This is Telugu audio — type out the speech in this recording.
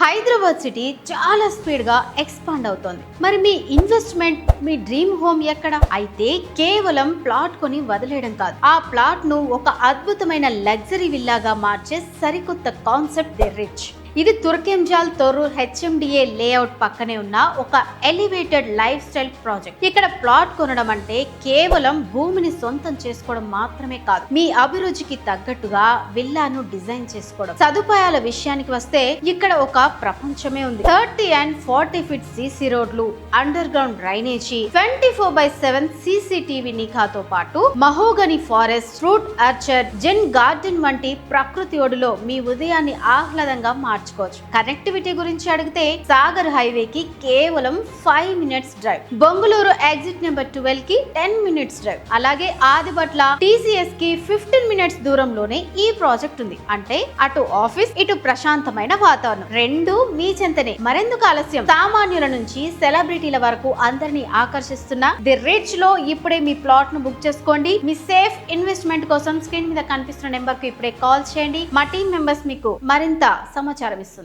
హైదరాబాద్ సిటీ చాలా స్పీడ్ గా ఎక్స్పాండ్ అవుతోంది. మరి మీ ఇన్వెస్ట్మెంట్, మీ డ్రీమ్ హోమ్ ఎక్కడ? అయితే కేవలం ప్లాట్ కొని వదిలేయడం కాదు, ఆ ప్లాట్ ను ఒక అద్భుతమైన లగ్జరీ విల్లాగా మార్చే సరికొత్త కాన్సెప్ట్ ది రిచ్. ఇది తుర్కెంజాల్ తొర్రూర్ హెచ్ఎండిఏ లేఅవుట్ పక్కనే ఉన్న ఒక ఎలివేటెడ్ లైఫ్ స్టైల్ ప్రాజెక్ట్. ఇక్కడ ప్లాట్ కొనడం అంటే కేవలం భూమిని సొంతం చేసుకోవడం మాత్రమే కాదు, మీ అభిరుచికి తగ్గట్టుగా విల్లాను డిజైన్ చేసుకోవడం. సదుపాయాల విషయానికి వస్తే ఇక్కడ ఒక ప్రపంచమే ఉంది. 30 and 40 ఫీట్ సీసీ రోడ్లు, అండర్ గ్రౌండ్ డ్రైనేజీ, 24/7 సీసీటీవీ నిఘాతో పాటు మహోగని ఫారెస్ట్, ఫ్రూట్ ఆర్చర్డ్, జెన్ గార్డెన్ వంటి ప్రకృతి ఒడిలో మీ ఉదయాన్ని ఆహ్లాదంగా మార్చుకోవచ్చు. కనెక్టివిటీ గురించి అడిగితే సాగర్ హైవేకి కేవలం 5 minutes drive, Bongulur exit number 12 కి 10 minutes డ్రైవ్, అలాగే ఆదిబట్ల TCS కి 15 minutes దూరంలోనే ఈ ప్రాజెక్ట్ ఉంది. అంటే అటు ఆఫీస్, ఇటు ప్రశాంతమైన వాతావరణం, రెండు మీ చెంతనే. మరెందుకు ఆలస్యం? సామాన్యుల నుంచి సెలబ్రిటీల వరకు అందరినీ ఆకర్షిస్తున్న ది రిచ్ లో ఇప్పుడే మీ ప్లాట్ ను బుక్ చేసుకోండి. మీ సేఫ్ ఇన్వెస్ట్మెంట్ కోసం స్క్రీన్ మీద కనిపిస్తున్న నెంబర్ కు ఇప్పుడే కాల్ చేయండి. మా టీం మెంబర్స్ మీకు మరింత సమాచారం ఇస్తుంది.